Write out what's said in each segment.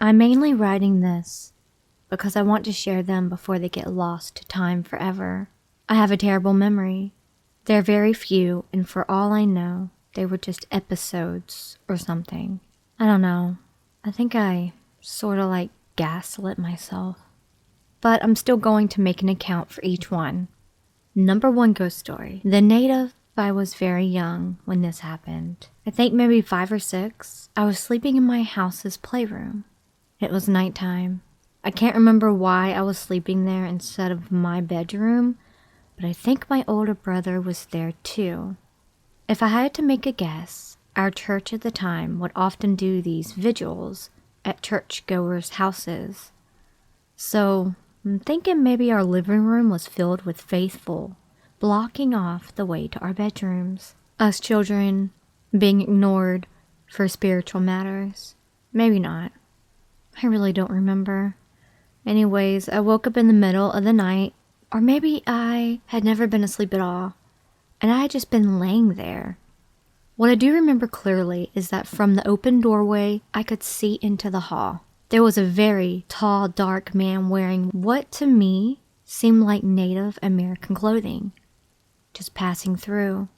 I'm mainly writing this because I want to share them before they get lost to time forever. I have a terrible memory. They're very few, and for all I know, they were just episodes or something. I don't know. I think I sort of like gaslit myself. But I'm still going to make an account for each one. Number 1 ghost story. The native. I was very young when this happened. I think maybe 5 or 6. I was sleeping in my house's playroom. It was nighttime. I can't remember why I was sleeping there instead of my bedroom, but I think my older brother was there too. If I had to make a guess, our church at the time would often do these vigils at churchgoers' houses. So I'm thinking maybe our living room was filled with faithful, blocking off the way to our bedrooms. Us children being ignored for spiritual matters. Maybe not. I really don't remember. Anyways, I woke up in the middle of the night, or maybe I had never been asleep at all, and I had just been laying there. What I do remember clearly is that from the open doorway, I could see into the hall. There was a very tall, dark man wearing what to me seemed like Native American clothing, just passing through.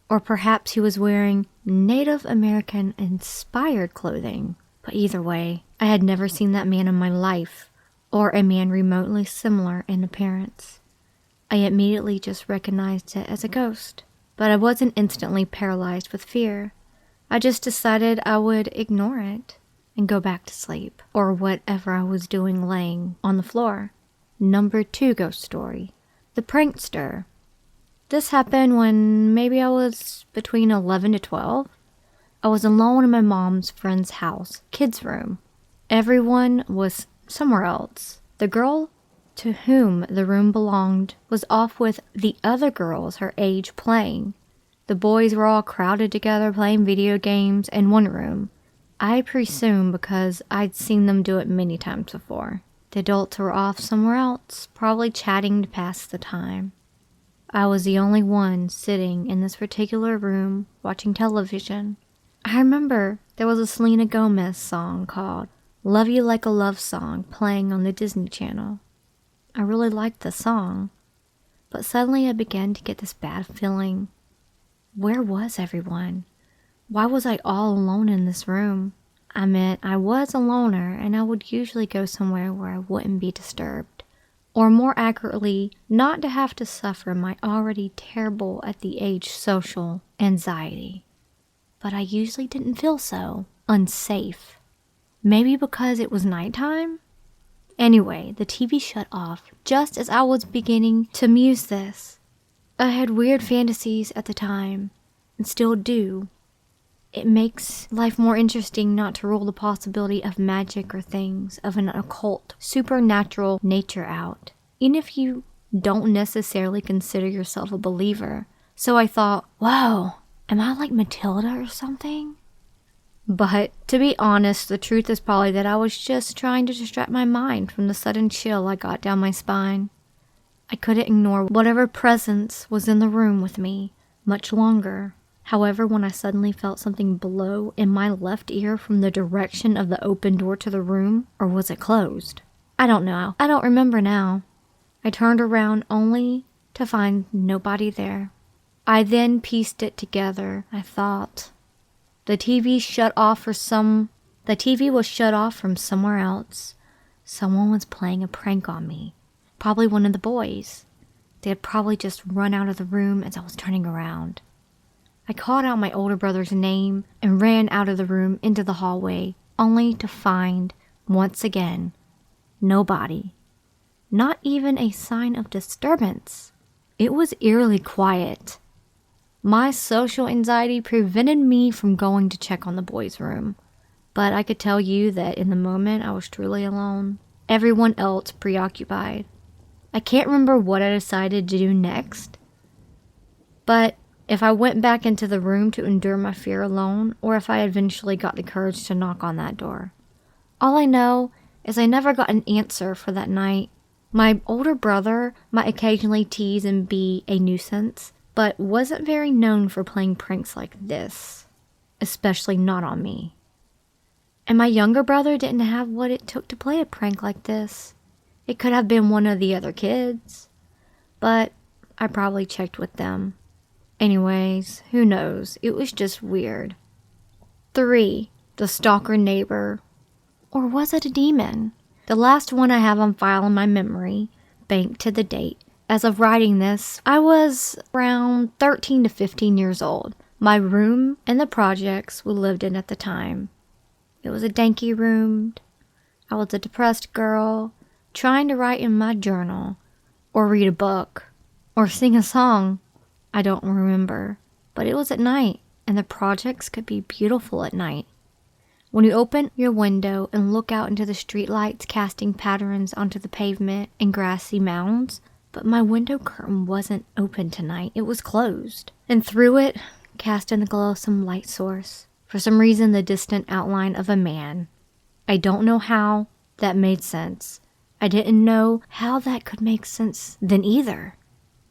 Or perhaps he was wearing Native American inspired clothing. But either way, I had never seen that man in my life, or a man remotely similar in appearance. I immediately just recognized it as a ghost, but I wasn't instantly paralyzed with fear. I just decided I would ignore it and go back to sleep, or whatever I was doing laying on the floor. Number 2 ghost story. The prankster. This happened when maybe I was between 11 to 12. I was alone in my mom's friend's house, kids' room. Everyone was somewhere else. The girl to whom the room belonged was off with the other girls her age playing. The boys were all crowded together playing video games in one room. I presume because I'd seen them do it many times before. The adults were off somewhere else, probably chatting to pass the time. I was the only one sitting in this particular room watching television. I remember there was a Selena Gomez song called Love You Like a Love Song playing on the Disney Channel. I really liked the song, but suddenly I began to get this bad feeling. Where was everyone? Why was I all alone in this room? I meant I was a loner, and I would usually go somewhere where I wouldn't be disturbed. Or more accurately, not to have to suffer my already terrible at the age social anxiety. But I usually didn't feel so unsafe. Maybe because it was nighttime? Anyway, the TV shut off just as I was beginning to muse this. I had weird fantasies at the time, and still do. It makes life more interesting not to rule the possibility of magic or things of an occult, supernatural nature out, even if you don't necessarily consider yourself a believer. So I thought, whoa, am I like Matilda or something? But to be honest, the truth is probably that I was just trying to distract my mind from the sudden chill I got down my spine. I couldn't ignore whatever presence was in the room with me much longer. However, when I suddenly felt something blow in my left ear from the direction of the open door to the room, or was it closed? I don't know. I don't remember now. I turned around only to find nobody there. I then pieced it together. I thought the TV was shut off from somewhere else. Someone was playing a prank on me. Probably one of the boys. They had probably just run out of the room as I was turning around. I called out my older brother's name and ran out of the room into the hallway, only to find, once again, nobody. Not even a sign of disturbance. It was eerily quiet. My social anxiety prevented me from going to check on the boys' room, but I could tell you that in the moment I was truly alone. Everyone else preoccupied. I can't remember what I decided to do next, but if I went back into the room to endure my fear alone, or if I eventually got the courage to knock on that door. All I know is I never got an answer for that night. My older brother might occasionally tease and be a nuisance, but wasn't very known for playing pranks like this, especially not on me. And my younger brother didn't have what it took to play a prank like this. It could have been one of the other kids, but I probably checked with them. Anyways, who knows? It was just weird. 3. The stalker neighbor. Or was it a demon? The last one I have on file in my memory, banked to the date. As of writing this, I was around 13 to 15 years old. My room and the projects we lived in at the time. It was a danky room. I was a depressed girl, trying to write in my journal, or read a book, or sing a song. I don't remember, but it was at night, and the projects could be beautiful at night. When you open your window and look out into the streetlights casting patterns onto the pavement and grassy mounds, but my window curtain wasn't open tonight, it was closed, and through it, cast in the glow of some light source. For some reason, the distant outline of a man. I don't know how that made sense. I didn't know how that could make sense then either.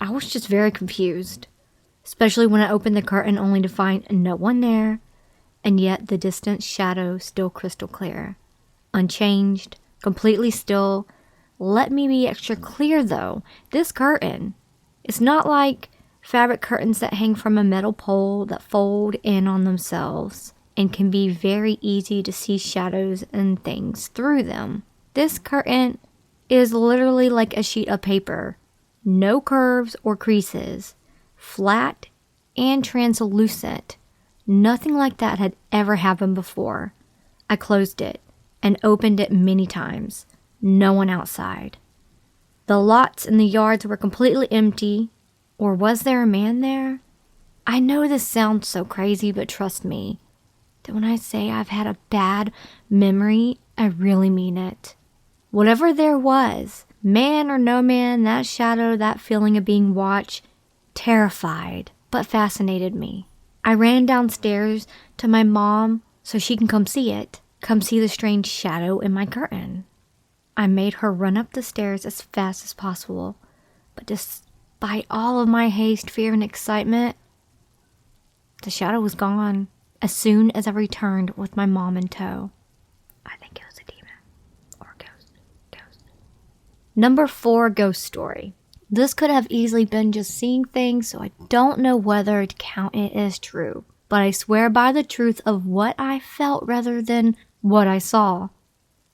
I was just very confused, especially when I opened the curtain only to find no one there, and yet the distant shadow still crystal clear. Unchanged, completely still. Let me be extra clear though, this curtain, it's not like fabric curtains that hang from a metal pole that fold in on themselves and can be very easy to see shadows and things through them. This curtain is literally like a sheet of paper. No curves or creases. Flat and translucent. Nothing like that had ever happened before. I closed it and opened it many times. No one outside. The lots in the yards were completely empty. Or was there a man there? I know this sounds so crazy, but trust me, that when I say I've had a bad memory, I really mean it. Whatever there was, man or no man, that shadow, that feeling of being watched, terrified, but fascinated me. I ran downstairs to my mom so she can come see it, come see the strange shadow in my curtain. I made her run up the stairs as fast as possible, but despite all of my haste, fear, and excitement, the shadow was gone as soon as I returned with my mom in tow. I think it was a demon or a ghost. Number 4, ghost story. This could have easily been just seeing things, so I don't know whether to count it as true. But I swear by the truth of what I felt rather than what I saw.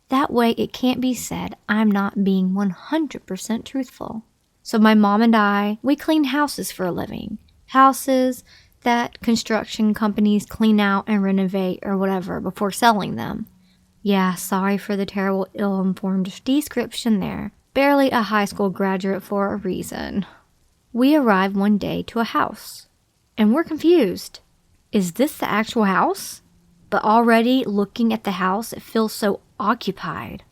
That way it can't be said I'm not being 100% truthful. So my mom and I, we clean houses for a living. Houses that construction companies clean out and renovate or whatever before selling them. Yeah, sorry for the terrible ill-informed description there. Barely a high school graduate for a reason. We arrive one day to a house, and we're confused. Is this the actual house? But already looking at the house, it feels so occupied.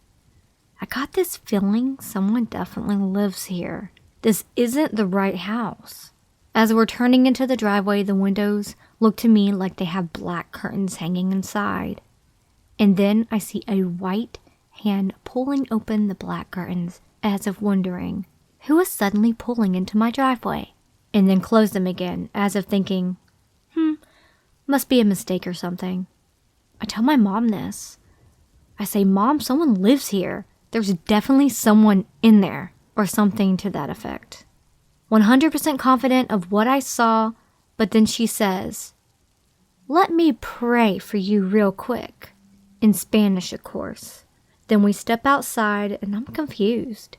I got this feeling someone definitely lives here. This isn't the right house. As we're turning into the driveway, the windows look to me like they have black curtains hanging inside. And then I see a white hand pulling open the black curtains as if wondering, who is suddenly pulling into my driveway? And then close them again as if thinking, must be a mistake or something. I tell my mom this. I say, Mom, someone lives here. There's definitely someone in there, or something to that effect. 100% confident of what I saw, but then she says, let me pray for you real quick. In Spanish, of course. Then we step outside, and I'm confused.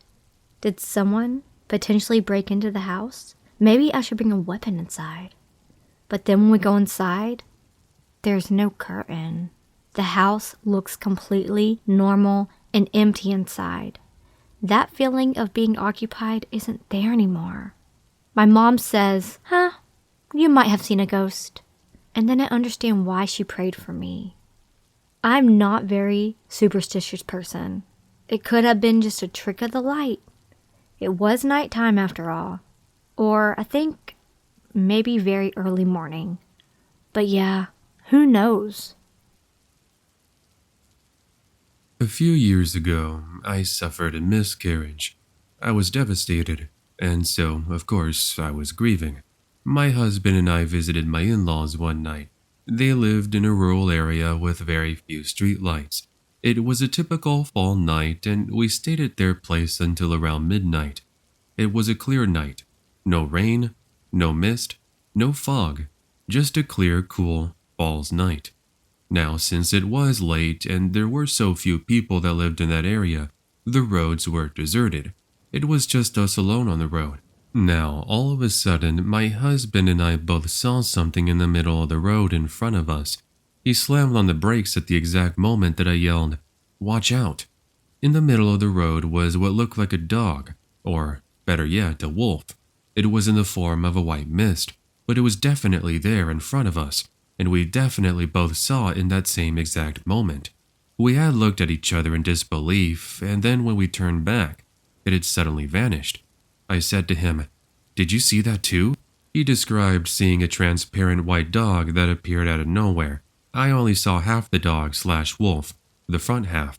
Did someone potentially break into the house? Maybe I should bring a weapon inside. But then when we go inside, there's no curtain. The house looks completely normal and empty inside. That feeling of being occupied isn't there anymore. My mom says, you might have seen a ghost. And then I understand why she prayed for me. I'm not very superstitious person. It could have been just a trick of the light. It was nighttime after all. Or I think maybe very early morning. But yeah, who knows? A few years ago, I suffered a miscarriage. I was devastated, and so, of course, I was grieving. My husband and I visited my in-laws one night. They lived in a rural area with very few streetlights. It was a typical fall night, and we stayed at their place until around midnight. It was a clear night. No rain, no mist, no fog, just a clear, cool fall's night. Now, since it was late and there were so few people that lived in that area, the roads were deserted. It was just us alone on the road. Now, all of a sudden, my husband and I both saw something in the middle of the road in front of us. He slammed on the brakes at the exact moment that I yelled, "Watch out!" In the middle of the road was what looked like a dog, or better yet, a wolf. It was in the form of a white mist, but it was definitely there in front of us, and we definitely both saw it in that same exact moment. We had looked at each other in disbelief, and then when we turned back, it had suddenly vanished. I said to him, "Did you see that too?" He described seeing a transparent white dog that appeared out of nowhere. I only saw half the dog/wolf, the front half.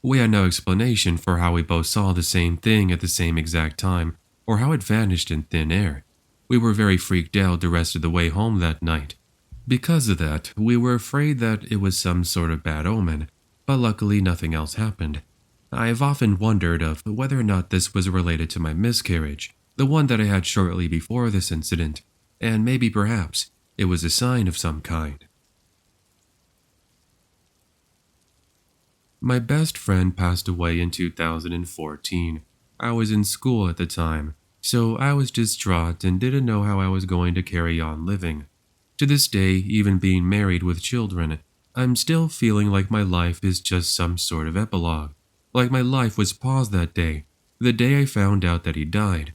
We had no explanation for how we both saw the same thing at the same exact time, or how it vanished in thin air. We were very freaked out the rest of the way home that night. Because of that, we were afraid that it was some sort of bad omen, but luckily nothing else happened. I have often wondered of whether or not this was related to my miscarriage, the one that I had shortly before this incident, and maybe perhaps it was a sign of some kind. My best friend passed away in 2014. I was in school at the time, so I was distraught and didn't know how I was going to carry on living. To this day, even being married with children, I'm still feeling like my life is just some sort of epilogue. Like my life was paused that day, the day I found out that he died.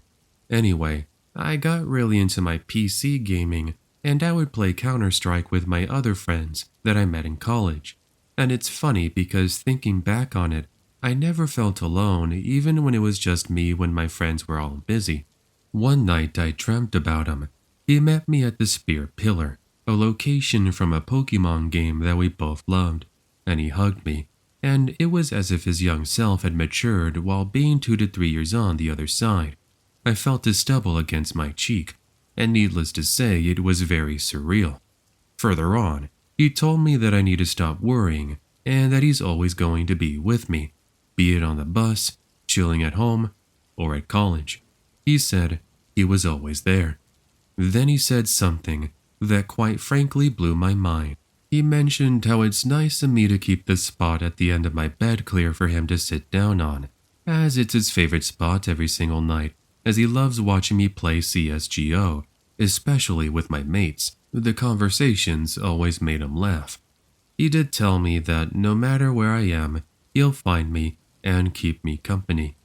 Anyway, I got really into my PC gaming, and I would play Counter-Strike with my other friends that I met in college. And it's funny because thinking back on it, I never felt alone even when it was just me when my friends were all busy. One night I dreamt about him. He met me at the Spear Pillar, a location from a Pokemon game that we both loved, and he hugged me. And it was as if his young self had matured while being 2 to 3 years on the other side. I felt his stubble against my cheek, and needless to say, it was very surreal. Further on, he told me that I need to stop worrying, and that he's always going to be with me, be it on the bus, chilling at home, or at college. He said he was always there. Then he said something that quite frankly blew my mind. He mentioned how it's nice of me to keep the spot at the end of my bed clear for him to sit down on, as it's his favorite spot every single night, as he loves watching me play CSGO, especially with my mates. The conversations always made him laugh. He did tell me that no matter where I am, he'll find me and keep me company.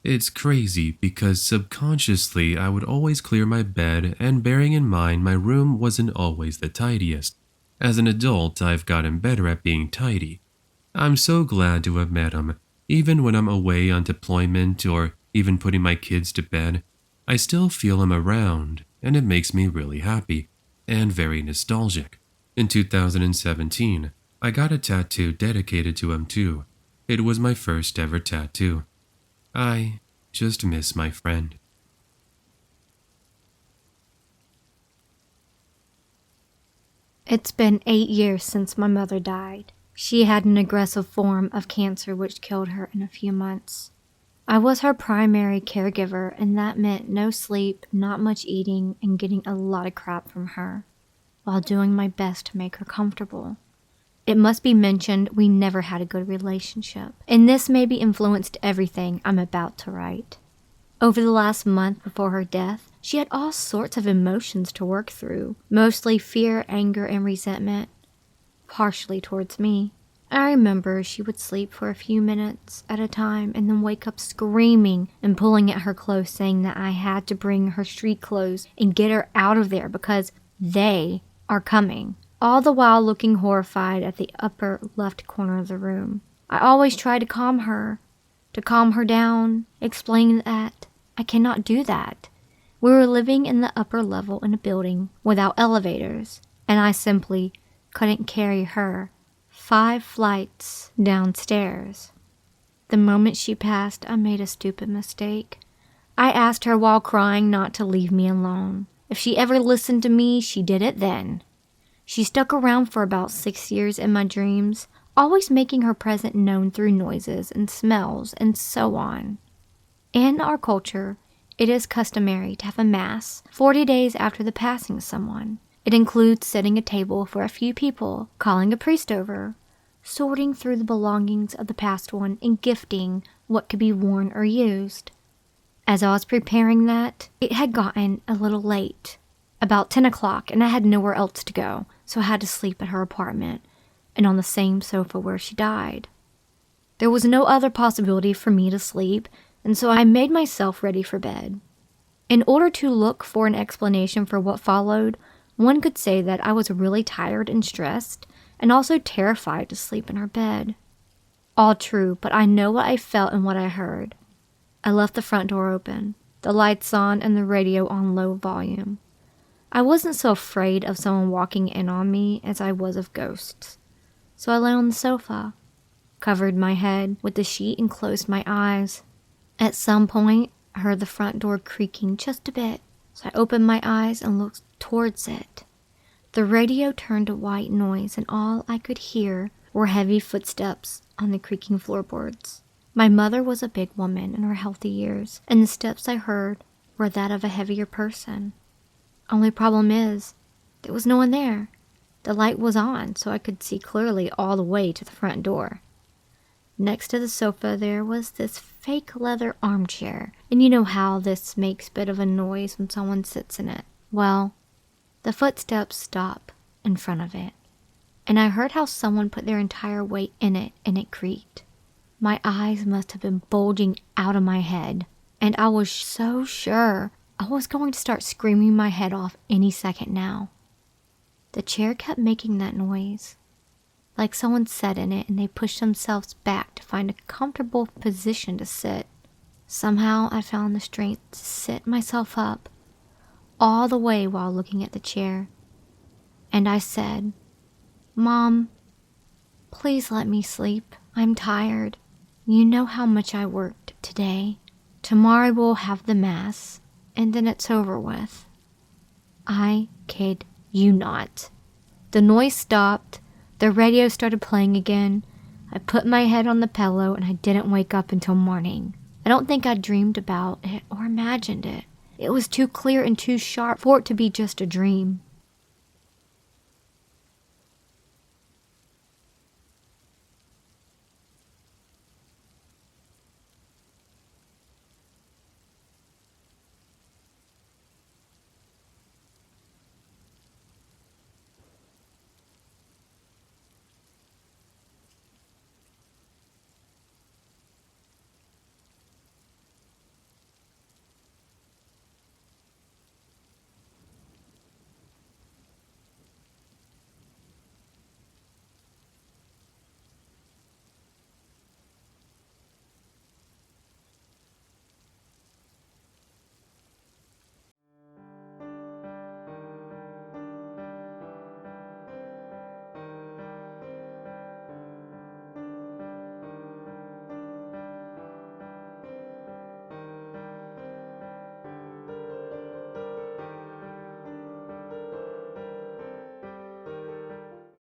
It's crazy because subconsciously I would always clear my bed, and bearing in mind my room wasn't always the tidiest. As an adult, I've gotten better at being tidy. I'm so glad to have met him. Even when I'm away on deployment or even putting my kids to bed, I still feel him around, and it makes me really happy and very nostalgic. In 2017, I got a tattoo dedicated to him too. It was my first ever tattoo. I just miss my friend. It's been 8 years since my mother died. She had an aggressive form of cancer which killed her in a few months. I was her primary caregiver, and that meant no sleep, not much eating, and getting a lot of crap from her, while doing my best to make her comfortable. It must be mentioned we never had a good relationship, and this maybe influenced everything I'm about to write. Over the last month before her death, she had all sorts of emotions to work through, mostly fear, anger, and resentment, partially towards me. I remember she would sleep for a few minutes at a time and then wake up screaming and pulling at her clothes, saying that I had to bring her street clothes and get her out of there because they are coming, all the while looking horrified at the upper left corner of the room. I always tried to calm her down, explaining that I cannot do that. We were living in the upper level in a building without elevators, and I simply couldn't carry her 5 flights downstairs. The moment she passed, I made a stupid mistake. I asked her while crying not to leave me alone. If she ever listened to me, she did it then. She stuck around for about 6 years in my dreams, always making her presence known through noises and smells and so on. In our culture, it is customary to have a mass 40 days after the passing of someone. It includes setting a table for a few people, calling a priest over, sorting through the belongings of the passed one, and gifting what could be worn or used. As I was preparing that, it had gotten a little late, about 10 o'clock, and I had nowhere else to go, so I had to sleep at her apartment and on the same sofa where she died. There was no other possibility for me to sleep, and so I made myself ready for bed. In order to look for an explanation for what followed, one could say that I was really tired and stressed, and also terrified to sleep in her bed. All true, but I know what I felt and what I heard. I left the front door open, the lights on, and the radio on low volume. I wasn't so afraid of someone walking in on me as I was of ghosts. So I lay on the sofa, covered my head with the sheet, and closed my eyes. At some point, I heard the front door creaking just a bit, so I opened my eyes and looked towards it. The radio turned to white noise, and all I could hear were heavy footsteps on the creaking floorboards. My mother was a big woman in her healthy years, and the steps I heard were that of a heavier person. Only problem is, there was no one there. The light was on, so I could see clearly all the way to the front door. Next to the sofa there was this fake leather armchair, and you know how this makes a bit of a noise when someone sits in it. Well, the footsteps stopped in front of it, and I heard how someone put their entire weight in it, and it creaked. My eyes must have been bulging out of my head, and I was so sure I was going to start screaming my head off any second now. The chair kept making that noise, like someone sat in it and they pushed themselves back to find a comfortable position to sit. Somehow I found the strength to sit myself up, all the way while looking at the chair. And I said, "Mom, please let me sleep. I'm tired. You know how much I worked today. Tomorrow we'll have the mass, and then it's over with." I kid you not. The noise stopped. The radio started playing again. I put my head on the pillow and I didn't wake up until morning. I don't think I dreamed about it or imagined it. It was too clear and too sharp for it to be just a dream.